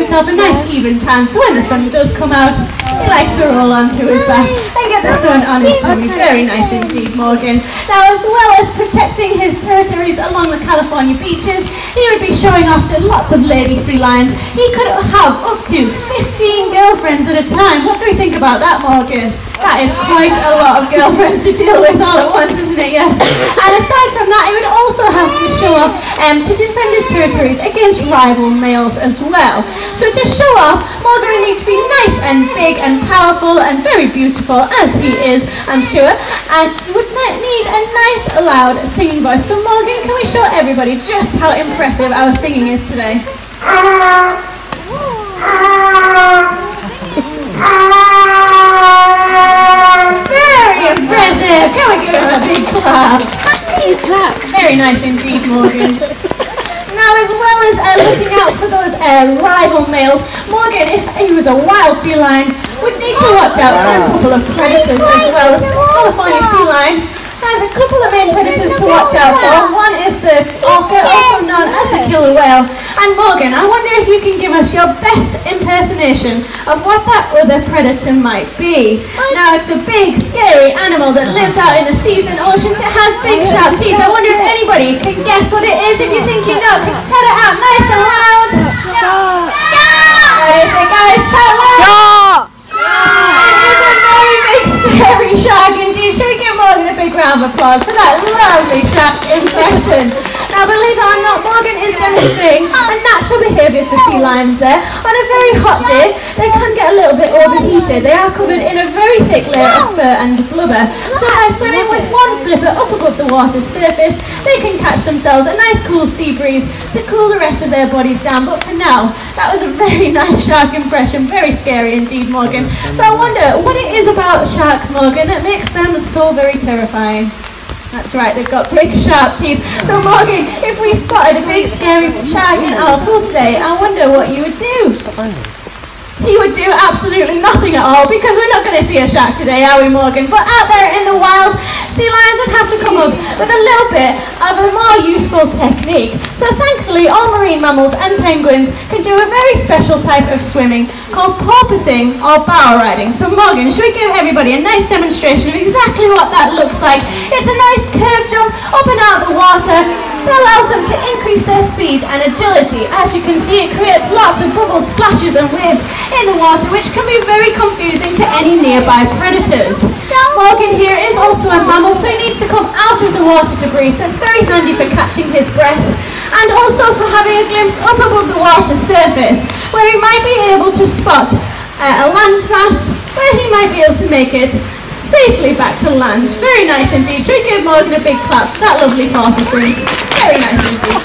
himself a nice even tan, so when the sun does come out, he likes to roll onto his back and get the sun on his tummy. Very nice indeed, Morgan. Now, as well as protecting his territories along the California beaches, he would be showing off to lots of lady sea lions. He could have up to 15 girlfriends at a time. What do we think about that, Morgan? That is quite a lot of girlfriends to deal with all at once, isn't it? Yes. And aside from that, he would also have to show off to defend his territories against rival males as well. So to show off, Morgan would need to be nice and big and powerful and very beautiful, as he is, I'm sure. And he would need a nice, loud singing voice. So Morgan, can we show everybody just how impressive our singing is today? Very impressive. Can we give him a big clap? Very nice indeed, Morgan. Now, as well as looking out for those rival males, Morgan, if he was a wild sea lion, would need to watch out for a couple of predators as well. The California sea lion has a couple of main predators to watch out for. One is the orca, also known as the killer whale. And Morgan, I wonder if you can give us your best impersonation of what that other predator might be. Now, it's a big, scary animal that lives out in the seas and oceans. It has big, sharp teeth. I wonder if anybody can guess what it is. If you think you know, can you cut it out nice and loud? What is it, guys? Shout loud! Scary shark indeed. Should we give Morgan a big round of applause for that lovely shark impression? Now, believe it or not, Morgan is demonstrating a natural behaviour for sea lions there. On a very hot day, they can get a little bit overheated. They are covered in a very thick layer of fur and blubber. So by swimming with one flipper up above the water's surface, they can catch themselves a nice cool sea breeze to cool the rest of their bodies down. But for now, that was a very nice shark impression. Very scary indeed, Morgan. So I wonder what it is about sharks, Morgan, that makes them so very terrifying. That's right, they've got big sharp teeth. So Morgan, if we spotted a big scary shark in our pool today, I wonder what you would do. You would do absolutely nothing at all, because we're not going to see a shark today, are we, Morgan? But out there in the wild, sea lions would have to come up with a little bit of a more useful technique. So thankfully, all marine mammals and penguins can do a very special type of swimming called porpoising or bow riding. So Morgan, should we give everybody a nice demonstration of exactly what that looks like? It's a nice curved jump up and out of the water that allows them to increase their speed and agility. As you can see, it creates lots of bubbles, splashes and waves in the water, which can be very confusing to any nearby predators. Morgan here is also a mammal, so he needs to come out of the water to breathe, so it's very handy for catching his breath and also for having a glimpse up above the water surface, where he might be able to spot a land mass where he might be able to make it safely back to land. Very nice indeed. Should we give Morgan a big clap for that lovely porpoising? Very nice indeed.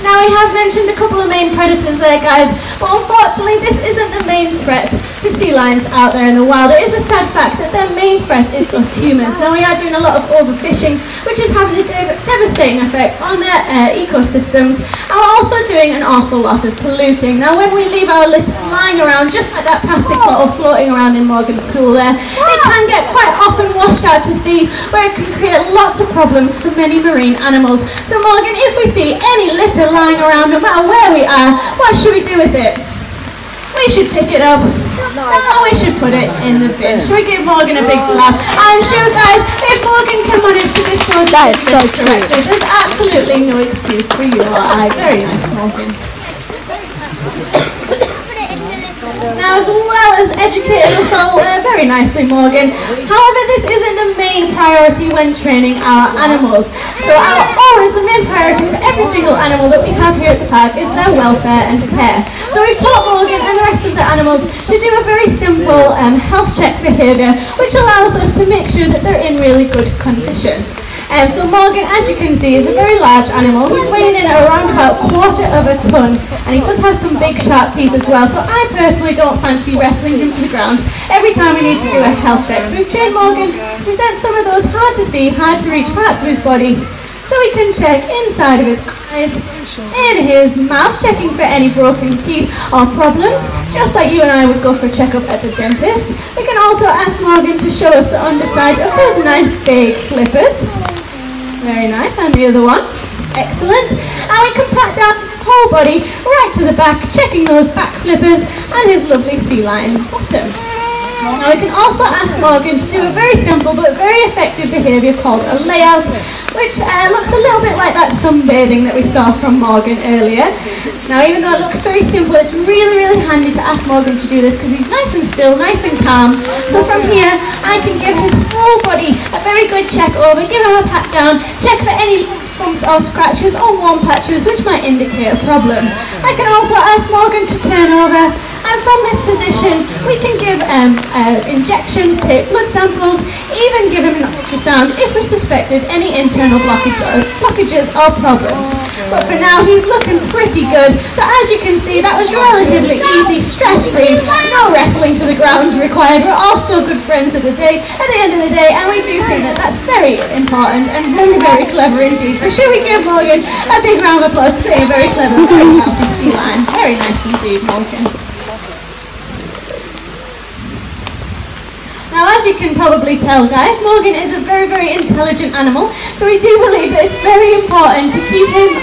Now, we have mentioned a couple of main predators there, guys, but unfortunately this isn't the main threat to sea lions out there in the wild. It is a sad fact that their main threat is us humans. Now, we are doing a lot of overfishing, which is having a devastating effect on their ecosystems, and we're also doing an awful lot of polluting. Now, when we leave our litter lying around, just like that plastic bottle floating around in Morgan's pool there, it can get quite often washed out to sea, where it can create lots of problems for many marine animals. So Morgan, if we see any litter lying around, no matter where we are, what should we do with it? We should pick it up. No, we should put it in the bin. Should we give Morgan a big laugh? I'm sure, guys, if Morgan can manage to dispose of this correctly, there's absolutely no excuse for you or I. Very nice, Morgan. Now, as well as educating us all very nicely, Morgan, however, this isn't the main priority when training our animals. So the main priority for every single animal that we have here at the park is their welfare and care. So we've taught Morgan and the rest of the animals to do a very simple health check behaviour, which allows us to make sure that they're in really good condition. So Morgan, as you can see, is a very large animal. He's weighing in around about 1/4 of a tonne, and he does have some big sharp teeth as well. So I personally don't fancy wrestling him to the ground every time we need to do a health check. So we've trained Morgan to present some of those hard to see, hard to reach parts of his body, so we can check inside of his eyes, in his mouth, checking for any broken teeth or problems, just like you and I would go for a checkup at the dentist. We can also ask Morgan to show us the underside of those nice big flippers. Very nice, and the other one. Excellent. And we can pat down his whole whole body right to the back, checking those back flippers and his lovely sea lion bottom. Now we can also ask Morgan to do a very simple but very effective behaviour called a layout, which looks a little bit like that sunbathing that we saw from Morgan earlier. Now even though it looks very simple, it's really handy to ask Morgan to do this because he's nice and still, nice and calm. So from here I can give his whole body a very good check over, give him a pat down, check for any bumps or scratches or warm patches which might indicate a problem. I can also ask Morgan to turn over, and from this position we can give injections, take blood samples, even give him an ultrasound if we suspected any internal blockages or problems. But for now he's looking pretty good, so as you can see that was relatively easy, stress-free, no wrestling to the ground required. We're all still good friends at the end of the day, and we do think that that's very important and very clever indeed. So should we give Morgan a big round of applause for being a very clever, very healthy sea lion. Very nice indeed, Morgan. Now as you can probably tell guys, Morgan is a very intelligent animal, so we do believe that it's very important to keep him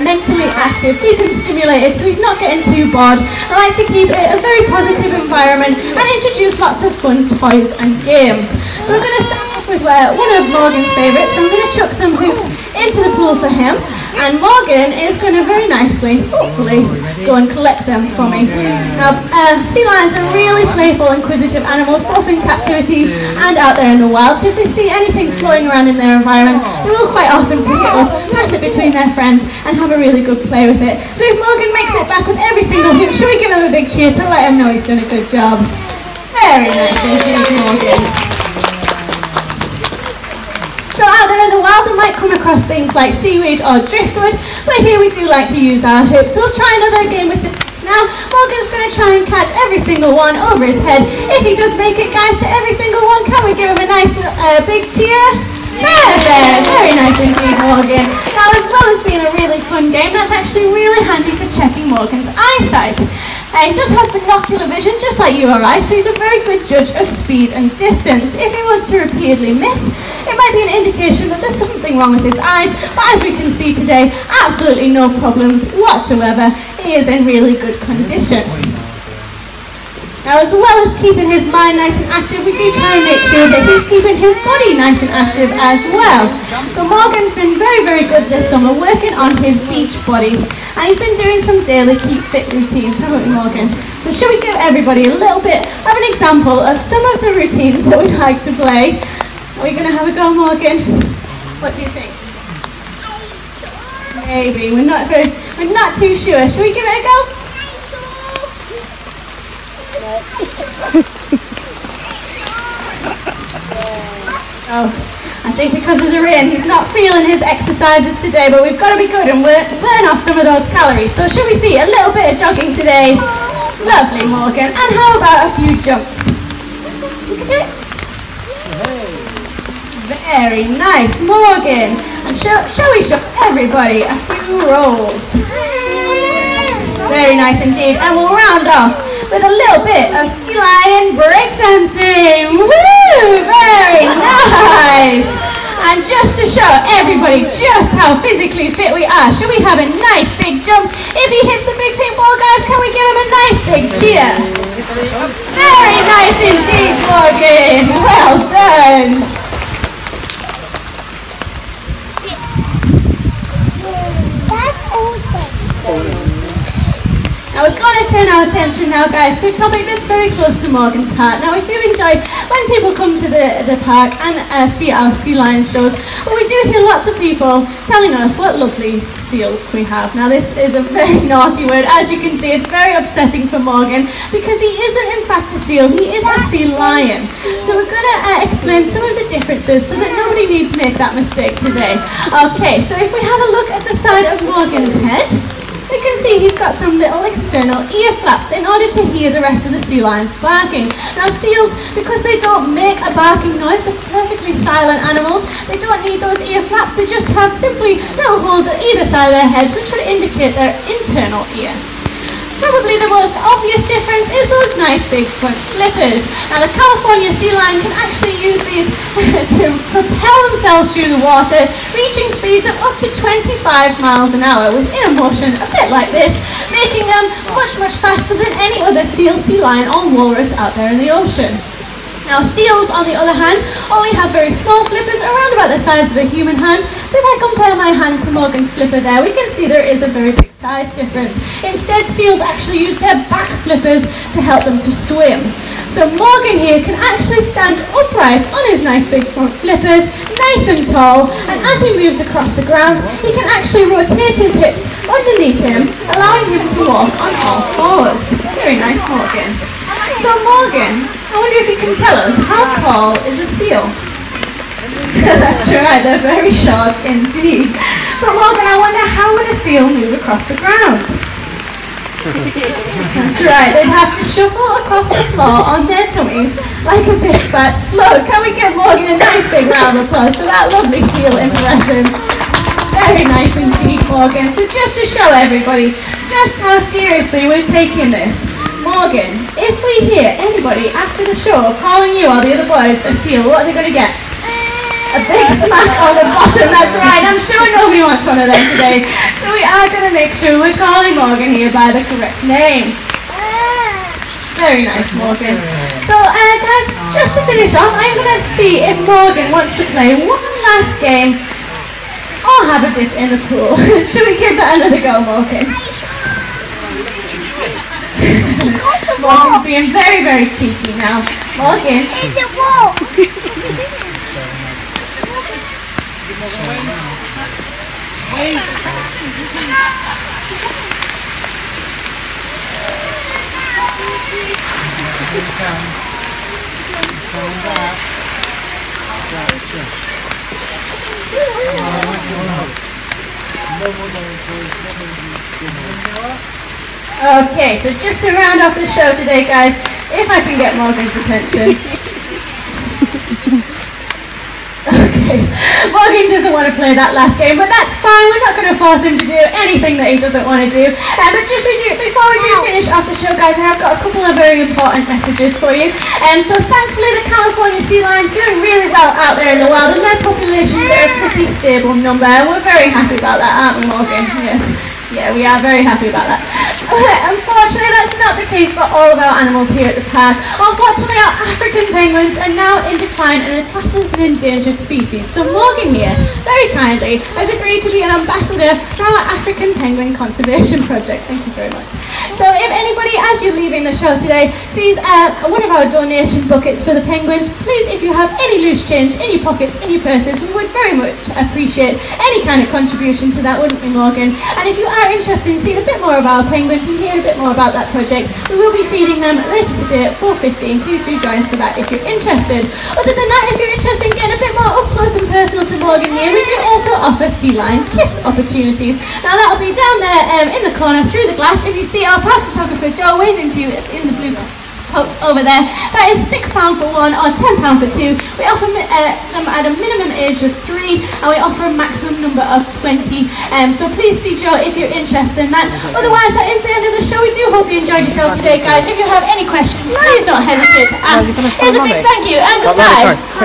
mentally active, keep him stimulated so he's not getting too bored. I like to keep it a very positive environment and introduce lots of fun toys and games. So we're going to start off with one of Morgan's favourites. So I'm going to chuck some hoops into the pool for him, and Morgan is going to very nicely, hopefully, go and collect them for me. Now, sea lions are really playful, inquisitive animals, both in captivity and out there in the wild. So if they see anything floating around in their environment, they will quite often pick it up, pass it between their friends, and have a really good play with it. So if Morgan makes it back with every single hoop, should we give him a big cheer to let him know he's done a good job? Very nice indeed, Morgan. So out there in the wild we might come across things like seaweed or driftwood, but here we do like to use our hoops. So we'll try another game with the hoops now. Morgan's going to try and catch every single one over his head. If he does make it guys to every single one, can we give him a nice big cheer? Perfect! Very nice indeed, Morgan. Now as well as being a really fun game, that's actually really handy for checking Morgan's eyesight. He does have binocular vision, just like you or I, so he's a very good judge of speed and distance. If he was to repeatedly miss, it might be an indication that there's something wrong with his eyes, but as we can see today, absolutely no problems whatsoever. He is in really good condition. Now, as well as keeping his mind nice and active, we do try and make sure that he's keeping his body nice and active as well. So Morgan's been very good this summer working on his beach body, and he's been doing some daily keep fit routines, haven't we, Morgan? So should we give everybody a little bit of an example of some of the routines that we like to play? Are we going to have a go, Morgan? What do you think? Maybe. We're not too sure. Should we give it a go? Oh, I think because of the rain he's not feeling his exercises today, but we've got to be good and burn off some of those calories. So should we see a little bit of jogging today? Lovely, Morgan. And how about a few jumps? Look at it. Very nice, Morgan. And shall we show everybody a few rolls? Very nice indeed. And we'll round off with a little bit of sea lion breakdancing. Woo! Very nice. And just to show everybody just how physically fit we are, should we have a nice big jump? If he hits the big pink ball, guys, can we give him a nice big cheer? Very nice indeed, Morgan. Well done. Now we're going to turn our attention now, guys, to a topic that's very close to Morgan's heart. Now we do enjoy when people come to the park and see our sea lion shows, but we do hear lots of people telling us what lovely seals we have. Now this is a very naughty word. As you can see, it's very upsetting for Morgan because he isn't in fact a seal, he is a sea lion. So we're going to explain some of the differences so that nobody needs to make that mistake today. Okay, so if we have a look at the side of Morgan's head, we can see he's got some little external ear flaps in order to hear the rest of the sea lions barking. Now seals, because they don't make a barking noise, they're perfectly silent animals, they don't need those ear flaps, they just have simply little holes at either side of their heads which would indicate their internal ear. Probably the most obvious difference is those nice big front flippers. Now the California sea lion can actually use these to propel themselves through the water, reaching speeds of up to 25 miles an hour within a motion a bit like this, making them much, much faster than any other seal, sea lion or walrus out there in the ocean. Now seals, on the other hand, only have very small flippers around about the size of a human hand. So if I compare my hand to Morgan's flipper there, we can see there is a very big size difference. Instead, seals actually use their back flippers to help them to swim. So Morgan here can actually stand upright on his nice big front flippers, nice and tall, and as he moves across the ground, he can actually rotate his hips underneath him, allowing him to walk on all fours. Very nice, Morgan. So Morgan, I wonder if you can tell us, how tall is a seal? That's right, they're very short indeed. So Morgan, I wonder, how would a seal move across the ground? That's right, they'd have to shuffle across the floor on their tummies like a big fat slug. Can we give Morgan a nice big round of applause for that lovely seal impression? Very nice indeed, Morgan. So just to show everybody just how seriously we're taking this, Morgan, if we hear anybody after the show calling you or the other boys a seal, what are they going to get? A big smack on the bottom, that's right. I'm sure nobody wants one of them today. So we are going to make sure we're calling Morgan here by the correct name. Very nice, Morgan. So guys, just to finish off, I'm going to see if Morgan wants to play one last game or have a dip in the pool. Should we give that another go, Morgan? Morgan's being very, very cheeky now. Morgan. It's a wall. Okay, so just to round off the show today, guys, if I can get Morgan's attention. Okay, Morgan doesn't want to play that last game, but that's fine. We're not going to force him to do anything that he doesn't want to do. But just before we do finish off the show, guys, I've got a couple of very important messages for you. So thankfully, the California sea lions doing really well out there in the wild, and their populations are a pretty stable number. And we're very happy about that, aren't we, Morgan? Yes. Yeah, we are very happy about that. Unfortunately, that's not the case for all of our animals here at the park. Unfortunately, our African penguins are now in decline and are classed as an endangered species. So Morgan here, very kindly, has agreed to be an ambassador for our African Penguin Conservation Project. Thank you very much. So if anybody, as you're leaving the show today, sees one of our donation buckets for the penguins, please, if you have any loose change in your pockets, in your purses, we would very much appreciate any kind of contribution to that, wouldn't we, Morgan? And if you are interested in seeing a bit more of our penguins and hearing a bit more about that project, we will be feeding them later today at 4:15. Please do join us for that if you're interested. Other than that, if you're interested in getting a bit more up close and personal to Morgan here, we do also offer sea lion kiss opportunities. Now that'll be down there in the corner through the glass. If you see our park photographer Joe waving to you in the blue coat over there, that is £6 for one or £10 for two. We offer them at a minimum age of 3, and we offer a maximum number of 20. So please see Joe if you're interested in that. Otherwise, that is the end of the show. We do hope you enjoyed yourself today, guys. If you have any questions, please don't hesitate to ask. Here's a big thank you and goodbye.